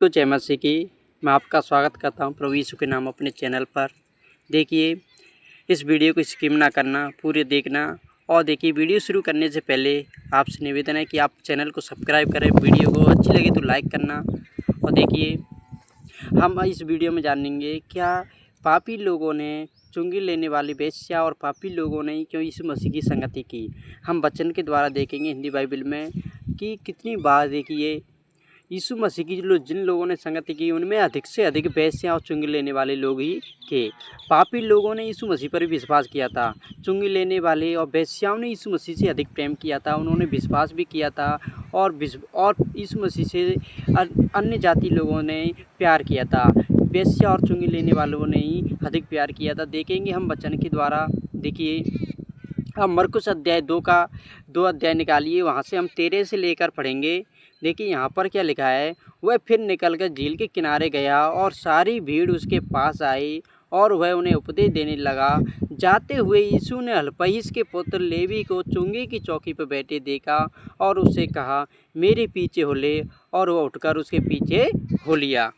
तो जय मसीह की। मैं आपका स्वागत करता हूं प्रभु यीशु के नाम अपने चैनल पर। देखिए, इस वीडियो को स्किप ना करना, पूरे देखना। और देखिए, वीडियो शुरू करने से पहले आपसे निवेदन है कि आप चैनल को सब्सक्राइब करें, वीडियो को अच्छी लगे तो लाइक करना। और देखिए, हम इस वीडियो में जानेंगे क्या पापी लोगों ने चुंगी लेने वाली वेश्या और पापी लोगों ने क्यों यीशु मसीह की संगति की। हम वचन के द्वारा देखेंगे हिंदी बाइबल में कि कितनी बार देखिए यीशु मसीह की जिन लोगों ने संगति की उनमें अधिक से अधिक वेश्या और चुंगी लेने वाले लोग ही थे। पापी लोगों ने यीशु मसीह पर भी विश्वास किया था। चुंगी लेने वाले और वेश्याओं ने यीशु मसीह से अधिक प्रेम किया था, उन्होंने विश्वास भी किया था। और यीशु मसीह से अन्य जाति लोगों ने प्यार किया था। वेश्या और चुंगी लेने वालों ने ही अधिक प्यार किया था। देखेंगे हम वचन के द्वारा। देखिए, हम मरकुस अध्याय 2 अध्याय निकालिए, वहाँ से हम 13 से लेकर पढ़ेंगे। देखिए यहाँ पर क्या लिखा है। वह फिर निकलकर झील के किनारे गया और सारी भीड़ उसके पास आई और वह उन्हें उपदेश देने लगा। जाते हुए यीशु ने हलफईस के पुत्र लेवी को चुंगी की चौकी पर बैठे देखा और उससे कहा, मेरे पीछे हो ले। और वह उठकर उसके पीछे हो लिया।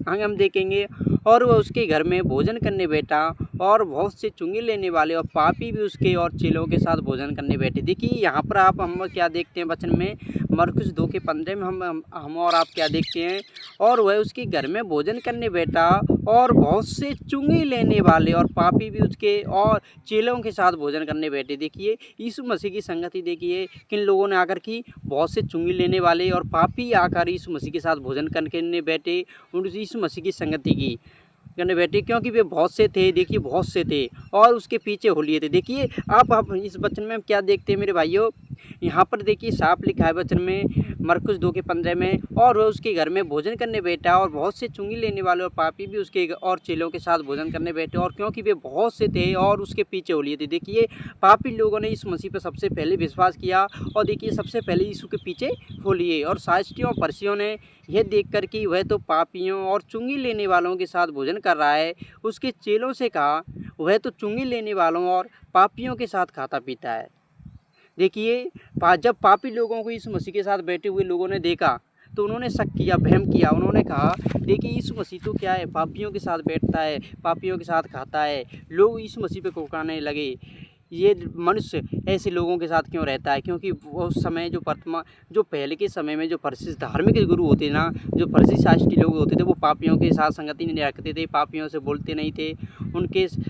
आगे हम देखेंगे, और वह उसके घर में भोजन करने बैठा और बहुत से चुंगी लेने वाले और पापी भी उसके और चेलों के साथ भोजन करने बैठे। देखिए यहाँ पर हम क्या देखते हैं वचन में, मरकुस 2:15 में हम और आप क्या देखते हैं। और वह उसके घर में भोजन करने बैठा और बहुत से चुंगी लेने वाले और पापी भी उसके और चेलों के साथ भोजन करने बैठे। देखिए यीशु मसीह की संगति देखिए किन लोगों ने आकर की, बहुत से चुंगी लेने वाले और पापी आकर यीशु मसीह के साथ भोजन करने बैठे, उन यीशु मसीह की संगति की करने बैठे, क्योंकि वे बहुत से थे। देखिए बहुत से थे और उसके पीछे हो लिए थे। देखिए आप इस वचन में क्या देखते हैं मेरे भाइयों, यहाँ पर देखिए साफ लिखा है वचन में मरकुस 2:15 में, और वह उसके घर में भोजन करने बैठा और बहुत से चुंगी लेने वाले और पापी भी उसके और चेलों के साथ भोजन करने बैठे, और क्योंकि वे बहुत से थे और उसके पीछे हो लिए थे। देखिए पापी लोगों ने इस मसीह पर सबसे पहले विश्वास किया और देखिए सबसे पहले यीशु के पीछे हो लिए। और शास्त्रियों और फरीसियों ने यह देखकर कि वह तो पापियों और चुंगी लेने वालों के साथ भोजन कर रहा है, उसके चेलों से कहा, वह तो चुंगी लेने वालों और पापियों के साथ खाता पीता है। देखिए जब पापी लोगों को यीशु मसीह के साथ बैठे हुए लोगों ने देखा तो उन्होंने शक किया, भ्रम किया। उन्होंने कहा, देखिए यीशु मसीह तो क्या है, पापियों के साथ बैठता है, पापियों के साथ खाता है। लोग यीशु मसीह पे कोकाने लगे, ये मनुष्य ऐसे लोगों के साथ क्यों रहता है। क्योंकि उस समय जो पहले के समय में जो फरीसी धार्मिक गुरु होते ना, जो फरीसी शास्त्री लोग होते थे, वो पापियों के साथ संगति नहीं रखते थे, पापियों से बोलते नहीं थे।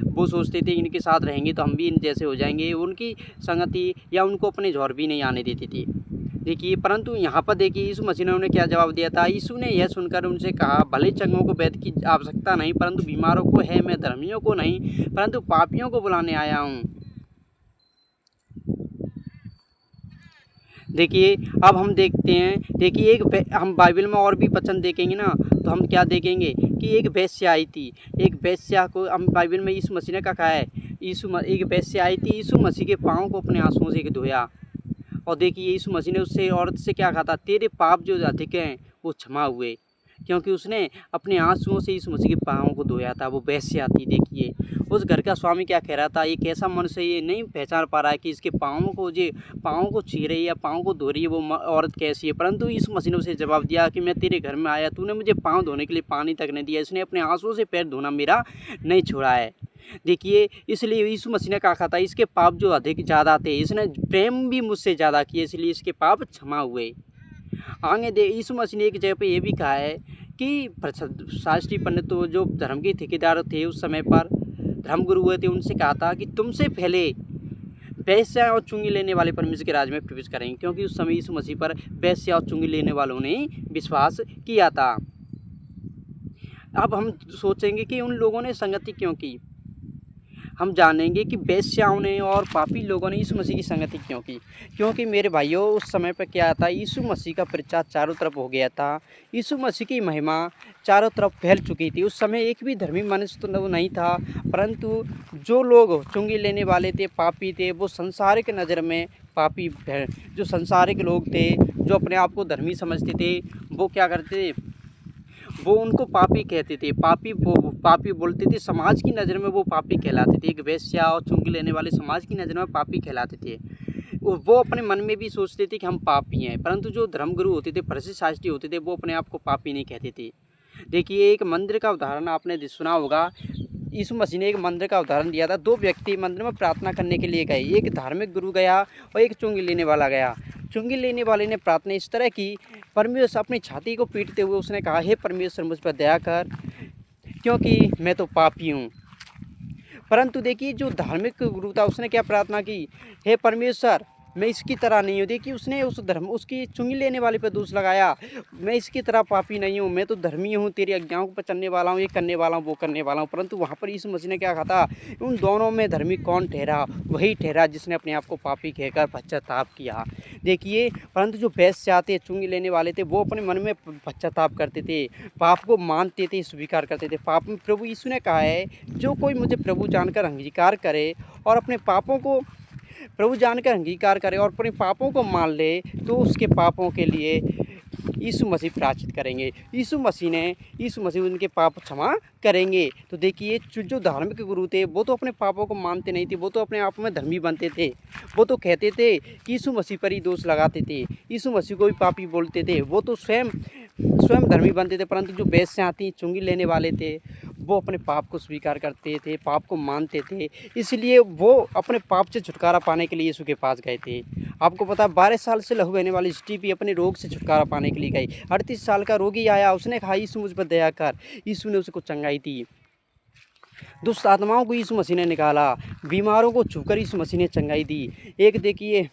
वो सोचते थे इनके साथ रहेंगे तो हम भी इन जैसे हो जाएंगे, उनकी संगति या उनको अपने झौर भी नहीं आने देती थी। देखिए परंतु यहाँ पर देखिए यीशु मसीह ने उन्हें क्या जवाब दिया था। यीशु ने यह सुनकर उनसे कहा, भले चंगों को वैद्य की आवश्यकता नहीं, परंतु बीमारों को है। मैं धर्मियों को नहीं परंतु पापियों को बुलाने आया हूँ। देखिए अब हम देखते हैं, देखिए हम बाइबल में और भी वचन देखेंगे ना, तो हम क्या देखेंगे कि एक वेश्या आई थी। एक वेश्या को हम बाइबल में यीशु मसीह ने कहा है, एक वेश्या आई थी, यीशु मसीह के पाँव को अपने आंसुओं से धोया। और देखिए यीशु मसीह ने उससे औरत से क्या कहा था, तेरे पाप जो अधिक हैं वो क्षमा हुए, क्योंकि उसने अपने आंसुओं से यीशु मसीह के पाँव को धोया था। वो वेश्या थी। देखिए उस घर का स्वामी क्या कह रहा था, एक ऐसा मनुष्य ये नहीं पहचान पा रहा है कि इसके पाँवों को ची रही है या पाँव को धो रही है वो औरत कैसी है। परंतु यीशु मसीह ने उसे जवाब दिया कि मैं तेरे घर में आया, तूने मुझे पाँव धोने के लिए पानी तक नहीं दिया, इसने अपने आंसुओं से पैर धोना मेरा नहीं छोड़ा है। देखिए इसलिए यीशु मसीह ने कहा था, इसके पाप जो अधिक ज़्यादा थे, इसने प्रेम भी मुझसे ज़्यादा किए, इसलिए इसके पाप क्षमा हुए। आगे यीशु मसीह ने एक जगह पे ये भी कहा है कि शास्त्री पंडित तो जो धर्म के ठेकेदार थे उस समय पर, धर्मगुरु हुए थे, उनसे कहा था कि तुमसे पहले वेश्या और चुंगी लेने वाले परमेश्वर के राज में प्रवेश करेंगे, क्योंकि उस समय यीशु मसीह पर वेश्या और चुंगी लेने वालों ने विश्वास किया था। अब हम सोचेंगे कि उन लोगों ने संगति क्यों की। हम जानेंगे कि वेश्याओं ने और पापी लोगों ने यीशु मसीह की संगति क्यों की। क्योंकि मेरे भाइयों उस समय पर क्या था, यीशु मसीह का प्रचार चारों तरफ हो गया था, यीशु मसीह की महिमा चारों तरफ फैल चुकी थी। उस समय एक भी धर्मी मनुष्य तो नहीं था, परंतु जो लोग चुंगी लेने वाले थे, पापी थे, वो संसारिक नज़र में पापी, जो संसारिक लोग थे, जो अपने आप को धर्मी समझते थे, वो क्या करते थे, वो उनको पापी कहते थे, पापी बोलते थे। समाज की नज़र में वो पापी कहलाते थे। एक वेश्या और चुंगी लेने वाले समाज की नज़र में पापी कहलाते थे। वो अपने मन में भी सोचते थे कि हम पापी हैं, परंतु जो धर्मगुरु होते थे, भ्रष्ट शास्त्री होते थे, वो अपने आप को पापी नहीं कहते थे। देखिए एक मंदिर का उदाहरण आपने सुना होगा। यीशु मसीह ने एक मंदिर का उदाहरण दिया था। दो व्यक्ति मंदिर में प्रार्थना करने के लिए गए, एक धार्मिक गुरु गया और एक चुंगी लेने वाला गया। चुंगी लेने वाले ने प्रार्थना इस तरह की, परमेश्वर अपनी छाती को पीटते हुए उसने कहा, हे परमेश्वर मुझ पर दया कर, क्योंकि मैं तो पापी हूँ। परंतु देखिए जो धार्मिक गुरु था उसने क्या प्रार्थना की, हे परमेश्वर मैं इसकी तरह नहीं हूँ। देखिए उसने उसकी चुंगी लेने वाले पर दोष लगाया, मैं इसकी तरह पापी नहीं हूँ, मैं तो धर्मी हूँ, तेरी आज्ञाओं पर चलने वाला हूँ, ये करने वाला हूँ, वो करने वाला हूँ। परंतु वहाँ पर यीशु मसीह ने क्या कहा था, उन दोनों में धर्मी कौन ठहरा, वही ठहरा जिसने अपने आप को पापी कहकर पश्चाताप किया। देखिए परंतु जो वेश्या थे, चुंगी लेने वाले थे, वो अपने मन में पश्चाताप करते थे, पाप को मानते थे, स्वीकार करते थे। पाप में प्रभु यीशु ने कहा है, जो कोई मुझे प्रभु जानकर अंगीकार करे और अपने पापों को प्रभु जानकर अंगीकार करे और अपने पापों को मान ले, तो उसके पापों के लिए यीशु मसीह प्रायश्चित करेंगे। यीशु मसीह उनके पाप क्षमा करेंगे। तो देखिए जो धार्मिक गुरु थे वो तो अपने पापों को मानते नहीं थे, वो तो अपने आप में धर्मी बनते थे, वो तो कहते थे कि यीशु मसीह पर ही दोष लगाते थे, यीशु मसीह को भी पापी बोलते थे, वो तो स्वयं धर्मी बनते थे। परंतु जो वेश्या थी, चुंगी लेने वाले थे, वो अपने पाप को स्वीकार करते थे, पाप को मानते थे, इसलिए वो अपने पाप से छुटकारा पाने के लिए यीशु के पास गए थे। आपको पता है 12 साल से लहू बहने वाली स्त्री भी अपने रोग से छुटकारा पाने के लिए गई। 38 साल का रोगी आया, उसने कहा यीशु मुझ पर दया कर, यीशु ने उसको चंगाई दी। दुष्ट आत्माओं को यीशु मसीह ने निकाला, बीमारों को छूकर यीशु मसीह ने चंगाई दी। एक देखिए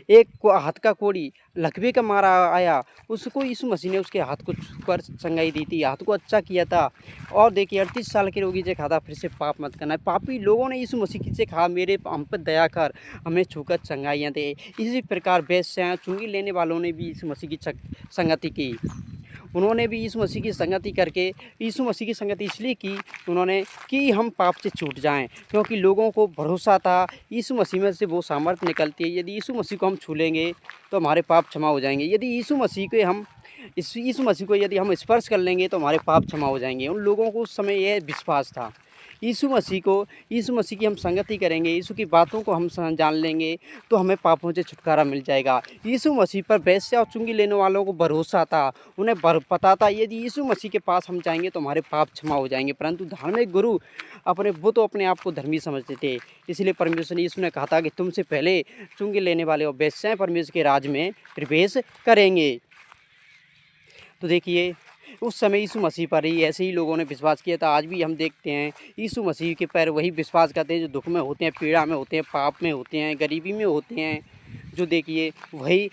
एक को हाथ का कोड़ी लकवे का मारा आया, उसको यीशु मसीह ने उसके हाथ को छूकर चंगाई दी थी, हाथ को अच्छा किया था। और देखिए 38 साल के रोगी से कहा था फिर से पाप मत करना। पापी लोगों ने यीशु मसीह से कहा मेरे हम पर दया कर, हमें छूकर चंगाइयाँ दे। इसी प्रकार वेश्या चुंगी लेने वालों ने भी यीशु मसीह की संगति की। उन्होंने भी यीशु मसीह की संगति करके, यीशु मसीह की संगति इसलिए की उन्होंने कि हम पाप से छूट जाएं, क्योंकि लोगों को भरोसा था यीशु मसीह में से वो सामर्थ्य निकलती है, यदि यीशु मसीह को हम छू लेंगे तो हमारे पाप क्षमा हो जाएंगे, यदि यीशु मसीह को यदि हम स्पर्श कर लेंगे तो हमारे पाप क्षमा हो जाएंगे। उन लोगों को उस समय यह विश्वास था। यीशु मसीह की हम संगति करेंगे, यीशु की बातों को हम जान लेंगे तो हमें पापों से छुटकारा मिल जाएगा। यीशु मसीह पर वेश्या और चुंगी लेने वालों को भरोसा था, उन्हें पता था यदि यीशु मसीह के पास हम जाएंगे तो हमारे पाप क्षमा हो जाएंगे। परंतु धार्मिक गुरु वो तो अपने आप को धर्मी समझते थे, इसलिए परमेश्वर ने यीशु ने कहा था कि तुमसे पहले चुंगी लेने वाले और वेश्याएं परमेश्वर के राज में प्रवेश करेंगे। तो देखिए उस समय यीशु मसीह पर ही ऐसे ही लोगों ने विश्वास किया था। आज भी हम देखते हैं यीशु मसीह के पर वही विश्वास करते हैं जो दुख में होते हैं, पीड़ा में होते हैं, पाप में होते हैं, गरीबी में होते हैं। जो देखिए वही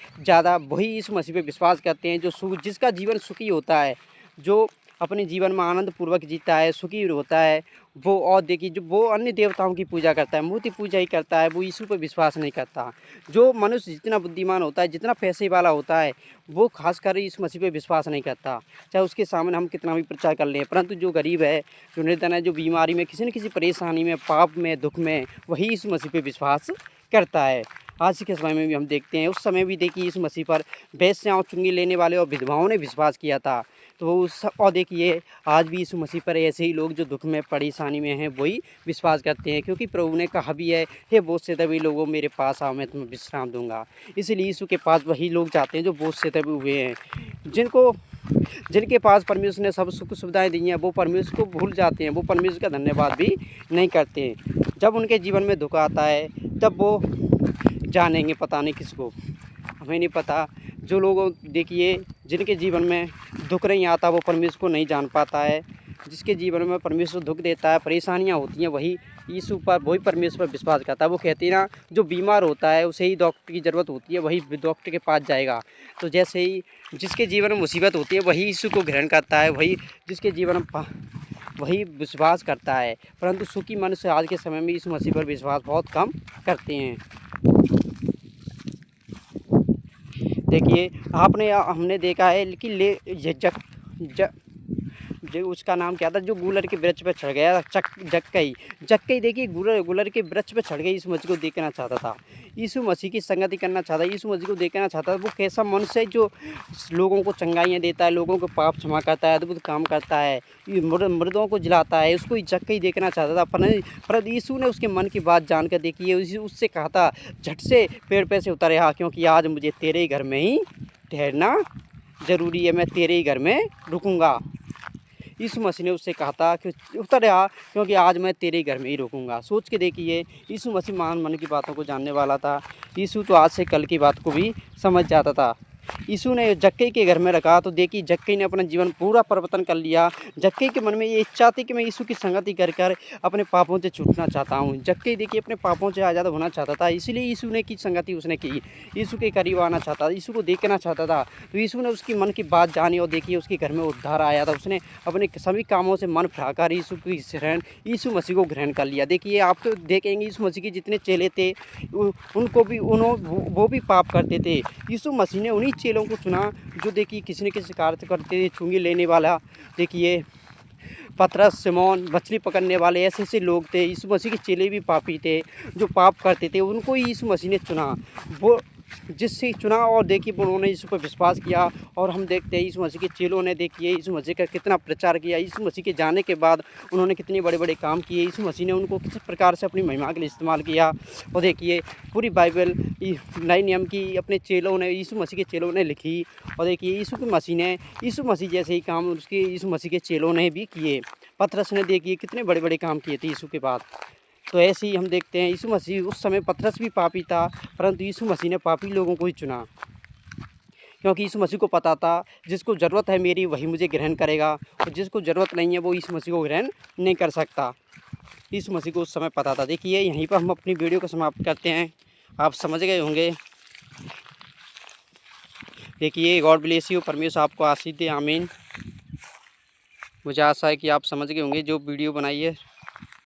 यीशु मसीह पे विश्वास करते हैं, जो जिसका जीवन सुखी होता है, जो अपने जीवन में आनंद पूर्वक जीता है, सुखी होता है वो। और देखिए जो वो अन्य देवताओं की पूजा करता है, मूर्ति पूजा ही करता है, वो यीशु पर विश्वास नहीं करता। जो मनुष्य जितना बुद्धिमान होता है, जितना पैसे वाला होता है, वो खासकर यीशु मसीह पे विश्वास नहीं करता, चाहे उसके सामने हम कितना भी प्रचार कर लें। परंतु जो गरीब है, जो निर्धन है, जो बीमारी में, किसी न किसी परेशानी में, पाप में, दुख में, वही यीशु मसीह पे विश्वास करता है। आज के समय में भी हम देखते हैं, उस समय भी देखिए यीशु मसीह पर वेश्याओं, चुंगी लेने वाले और विधवाओं ने विश्वास किया था। तो और देखिए आज भी यीशु मसीह पर ऐसे ही लोग जो दुख में, परेशानी में हैं, वही विश्वास करते हैं, क्योंकि प्रभु ने कहा भी है, हे बोझ से दबे लोगों मेरे पास आओ, मैं तुम्हें विश्राम दूंगा। इसलिए यीशु के पास वही लोग जाते हैं जो बोझ से दबे हुए हैं, जिनके पास परमेश्वर ने सब सुख सुविधाएं दी हैं, वो परमेश्वर को भूल जाते हैं, वो परमेश्वर का धन्यवाद भी नहीं करते। जब उनके जीवन में दुख आता है तब वो जानेंगे, पता नहीं किसको, हमें नहीं पता। जो लोग देखिए जिनके जीवन में दुख नहीं आता वो परमेश्वर को नहीं जान पाता है। जिसके जीवन में परमेश्वर दुख देता है, परेशानियां होती हैं, वही परमेश्वर पर विश्वास करता है। वो कहती है ना, जो बीमार होता है उसे ही डॉक्टर की ज़रूरत होती है, वही डॉक्टर के पास जाएगा। तो जैसे ही जिसके जीवन में मुसीबत होती है वही यीशु को ग्रहण करता है, वही जिसके जीवन में वही विश्वास करता है। परंतु सुखी मनुष्य आज के समय में यीशु मसीह पर विश्वास बहुत कम करते हैं। देखिए हमने देखा है कि जो उसका नाम क्या था, जो गूलर के वृक्ष पे चढ़ गया था, जक्कई देखिए गूलर के वृक्ष पे चढ़ गई, यीशु मसीह को देखना चाहता था, यीशु मसीह की संगति करना चाहता, यीशु मसीह को देखना चाहता था। वो कैसा मनुष्य है जो लोगों को चंगाइयाँ देता है, लोगों को पाप क्षमा करता है, अद्भुत काम करता है, मृतों को जिलाता है, उसको जक्कई देखना चाहता था। पर यीशु ने उसके मन की बात जानकर देखी, उससे कहा था, झट से पेड़ पे से उतर आ, क्योंकि आज मुझे तेरे ही घर में ही ठहरना ज़रूरी है, मैं तेरे ही घर में रुकूंगा। यीशु मसीह ने उससे कहा था कि उतर आ, क्योंकि आज मैं तेरे घर में ही रुकूंगा। सोच के देखिए, यीशु मसीह महान मन की बातों को जानने वाला था। यीशु तो आज से कल की बात को भी समझ जाता था। यीशु ने जक्कई के घर में रखा तो देखिए जक्कई ने अपना जीवन पूरा परिवर्तन कर लिया। जक्कई के मन में ये इच्छा थी कि मैं यीशु की संगति कर अपने पापों से छूटना चाहता हूँ। जक्कई देखिए अपने पापों से आज़ाद होना चाहता था, इसलिए यीशु ने की संगति उसने की, यीशु के करीब आना चाहता था, यीशु को देखना चाहता था। तो यीशु ने उसकी मन की बात जानी और देखिए उसके घर में उद्धार आया था। उसने अपने सभी कामों से मन फिराकर यीशु मसीह को ग्रहण कर लिया। देखिए आप तो देखेंगे यीशु मसीह के जितने चेले थे उनको भी वो भी पाप करते थे। यीशु मसीह ने उन्हीं चेलों को चुना जो देखिए किसी न किसी कार्य करते थे। चुंगी लेने वाला देखिए पतरस, सिमोन, मछली पकड़ने वाले, ऐसे लोग थे। यीशु मसीह के चेले भी पापी थे जो पाप करते थे, उनको ही यीशु मसीह ने चुना। वो जिससे चुना और देखिए उन्होंने यीशु पर विश्वास किया। और हम देखते हैं यीशु मसीह के चेलों ने देखिए यीशु मसीह का कितना प्रचार किया। यीशु मसीह के जाने के बाद उन्होंने कितने बड़े बड़े काम किए। यीशु मसीह ने उनको किस प्रकार से अपनी महिमा के लिए इस्तेमाल किया। और देखिए पूरी बाइबल नए नियम की अपने चेलों ने, यीशु मसीह के चेलों ने लिखी। और देखिए यीशु मसीह जैसे ही काम उसके यीशु मसीह के चेलों ने भी किए। पतरस ने देखिए कितने बड़े बड़े काम किए थे यीशु के बाद। तो ऐसे ही हम देखते हैं यीशु मसीह, उस समय पतरस भी पापी था, परंतु यीशु मसीह ने पापी लोगों को ही चुना, क्योंकि यीशु मसीह को पता था जिसको ज़रूरत है मेरी वही मुझे ग्रहण करेगा, और जिसको ज़रूरत नहीं है वो यीशु मसीह को ग्रहण नहीं कर सकता। यीशु मसीह को उस समय पता था। देखिए यहीं पर हम अपनी वीडियो को समाप्त करते हैं। आप समझ गए होंगे। देखिए गॉड ब्लेस यू, परमेश्वर आपको आशीष दे, आमीन। मुझे आशा है कि आप समझ गए होंगे जो वीडियो बनाई है।